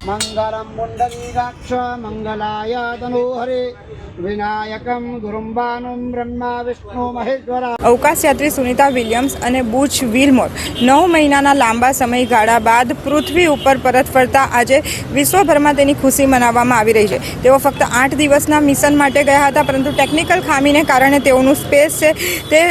Mangalam પુંડરીકાક્ષ મંગલાય તનોહરે વિનાયકમ ગુરુમ્બાનુમ Brahma Vishnu Maheshwara. અવકાશયાત્રી Sunita Williams અને બુચ વિલમોર 9 મહિનાના લાંબા સમયગાળા બાદ પૃથ્વી ઉપર પરત ફરતા આજે વિશ્વભરમાં તેની ખુશી મનાવવામાં આવી રહી છે। તેઓ ફક્ત 8 દિવસના મિશન માટે ગયા હતા, પરંતુ ટેકનિકલ ખામીને કારણે તેઓનું સ્પેસ છે તે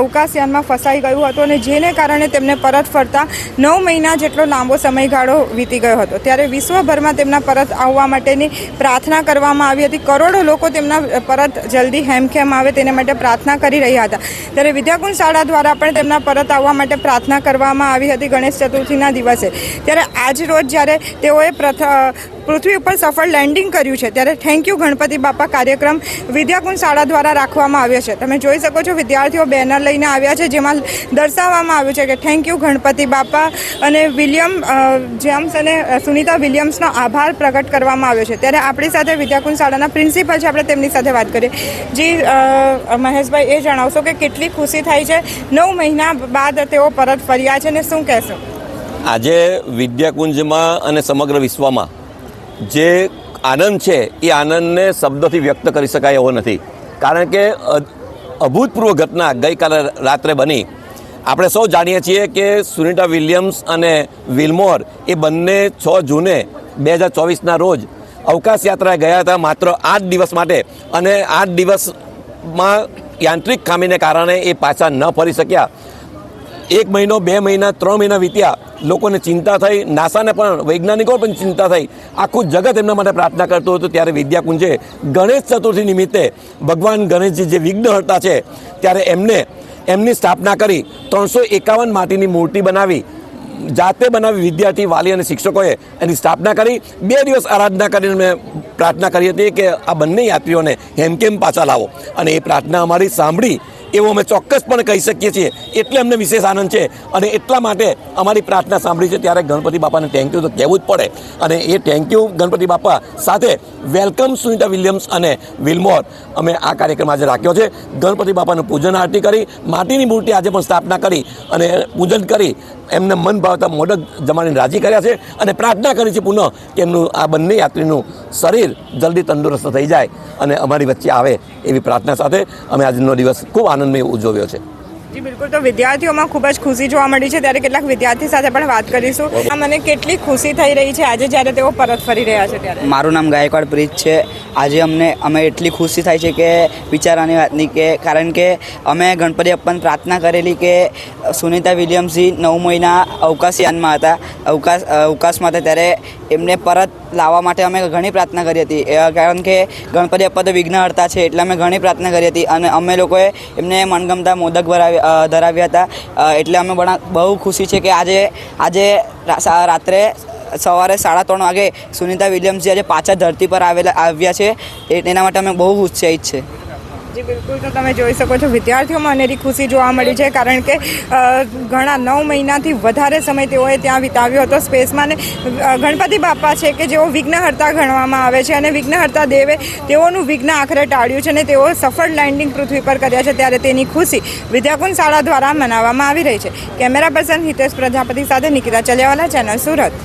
અવકાશયાનમાં ફસાઈ ગયું હતું અને જેને કારણે તેમને પરત ફરતા 9 મહિના જેટલો લાંબો સમયગાળો વીતી ગયો હતો। ત્યારે વિશ્વભરમાં તેમના પરત આવવા માટેની પ્રાર્થના કરવામાં આવી હતી। કરોડો લોકો તેમના પરત જલ્દી હેમખેમ આવે તેના માટે પ્રાર્થના કરી રહ્યા હતા। ત્યારે વિદ્યાકુંજ શાળા દ્વારા પણ તેમના પરત આવવા માટે પ્રાર્થના કરવામાં આવી હતી ગણેશ ચતુર્થીના દિવસે। ત્યારે આજ રોજ જ્યારે તેઓએ પૃથ્વી ઉપર સફળ લેન્ડિંગ કર્યું છે ત્યારે થેન્ક યુ ગણપતિ બાપા કાર્યક્રમ વિદ્યાકુંજ શાળા દ્વારા રાખવામાં આવ્યો છે। તમે જોઈ શકો છો વિદ્યાર્થીઓ બેનર લઈને આવ્યા છે, જેમાં દર્શાવવામાં આવ્યું છે કે થેન્ક યુ ગણપતિ બાપા અને વિલિયમ જેમ્સ અને સુનિતા વિલિયમ્સનો આભાર પ્રગટ કરવામાં આવ્યો છે। ત્યારે આપણી સાથે વિદ્યાકુંજ શાળાના પ્રિન્સિપલ છે, આપણે તેમની સાથે વાત કરીએ। જી મહેશભાઈ, એ જણાવશો કે કેટલી ખુશી થાય છે 9 મહિના બાદ તેઓ પરત ફર્યા છે ને શું કહેશો? આજે વિદ્યાકુંજમાં અને સમગ્ર વિશ્વમાં જે આનંદ છે એ આનંદને શબ્દોથી વ્યક્ત કરી શકાય એવો નથી, કારણ કે અભૂતપૂર્વ ઘટના ગઈકાલે રાત્રે બની। આપણે સૌ જાણીએ છીએ કે સુનિતા વિલિયમ્સ અને વિલમોર એ બંને 6 જૂને 2024ના રોજ અવકાશ યાત્રાએ ગયા હતા, માત્ર 8 દિવસ માટે, અને 8 દિવસમાં યાંત્રિક ખામીને કારણે એ પાછા ન ફરી શક્યા। 1 મહિનો, 2 મહિના, 3 મહિના વીત્યા, લોકોને ચિંતા થઈ, નાસાને પણ, વૈજ્ઞાનિકો પણ ચિંતા થઈ, આખું જગત એમના માટે પ્રાર્થના કરતું હતું। ત્યારે વિદ્યાકુંજે ગણેશ ચતુર્થી નિમિત્તે ભગવાન ગણેશજી જે વિઘ્નહર્તા છે ત્યારે એમની સ્થાપના કરી 351 માટીની મૂર્તિ બનાવી, જાતે બનાવી વિદ્યાર્થી, વાલી અને શિક્ષકોએ એની સ્થાપના કરી। 2 દિવસ આરાધના કરીને મેં પ્રાર્થના કરી હતી કે આ બંને યાત્રીઓને હેમકેમ પાછા લાવો, અને એ પ્રાર્થના અમારી સાંભળી એવું અમે ચોક્કસપણે કહી શકીએ છીએ। એટલે અમને વિશેષ આનંદ છે અને એટલા માટે અમારી પ્રાર્થના સાંભળી છે ત્યારે ગણપતિ બાપાને થેન્ક યુ તો કહેવું જ પડે। અને એ થેન્ક યુ ગણપતિ બાપા સાથે વેલકમ સુનિતા વિલિયમ્સ અને વિલમોર અમે આ કાર્યક્રમ આજે રાખ્યો છે। ગણપતિ બાપાનું પૂજન આરતી કરી, માટીની મૂર્તિ આજે પણ સ્થાપના કરી અને પૂજન કરી, એમને મન ભાવતા મોદક જમાડીને રાજી કર્યા છે અને પ્રાર્થના કરી છે પુનઃ કે એમનું આ બંને યાત્રીનું શરીર જલ્દી તંદુરસ્ત થઈ જાય અને અમારી વચ્ચે આવે એવી પ્રાર્થના સાથે અમે આજનો દિવસ ખૂબ આનંદમય ઉજવ્યો છે। જી બિલકુલ, તો વિદ્યાર્થીઓમાં ખૂબ જ ખુશી જોવા મળી છે, ત્યારે કેટલાક વિદ્યાર્થી સાથે પણ વાત કરીશું। મને કેટલી ખુશી થઈ રહી છે આજે જ્યારે તેઓ પરત ફરી રહ્યા છે ત્યારે? મારું નામ ગાયકવાડ પ્રીત છે। આજે અમે એટલી ખુશી થાય છે કે વિચારવાની વાતની, કે કારણ કે અમે ગણપતિ બાપાને પ્રાર્થના કરેલી કે સુનિતા વિલિયમ્સજી 9 મહિના અવકાશયાનમાં હતા, અવકાશમાં હતા, ત્યારે એમને પરત લાવવા માટે અમે ઘણી પ્રાર્થના કરી હતી, કારણ કે ગણપતિ બાપા તો વિઘ્નહર્તા છે એટલે અમે ઘણી પ્રાર્થના કરી હતી અને અમે લોકોએ એમને મનગમતા મોદક ધરાવ્યા હતા। એટલે અમે બહુ ખુશી છે કે આજે રાત્રે સવારે 3:30 વાગે સુનિતા વિલિયમ્સજી આજે પાછા ધરતી પર આવ્યા છે, એના માટે અમે બહુ ઉત્સાહિત છે। જી બિલકુલ, તો તમે જોઈ શકો છો વિદ્યાર્થીઓમાં અનેરી ખુશી જોવા મળી છે, કારણ કે ઘણા 9 મહિનાથી વધારે સમય તેઓએ ત્યાં વિતાવ્યો હતો સ્પેસમાં। ને ગણપતિ બાપા છે કે જેઓ વિઘ્નહર્તા ગણવામાં આવે છે અને વિઘ્નહર્તા દેવે તેઓનું વિઘ્ન આખરે ટાળ્યું છે અને તેઓ સફળ લેન્ડિંગ પૃથ્વી પર કર્યા છે, ત્યારે તેની ખુશી વિદ્યાકુંજ શાળા દ્વારા મનાવવામાં આવી રહી છે। કેમેરા પર્સન હિતેશ પ્રજાપતિ સાથે નિકિતા ચલિયાવાલા, ચેનલ સુરત।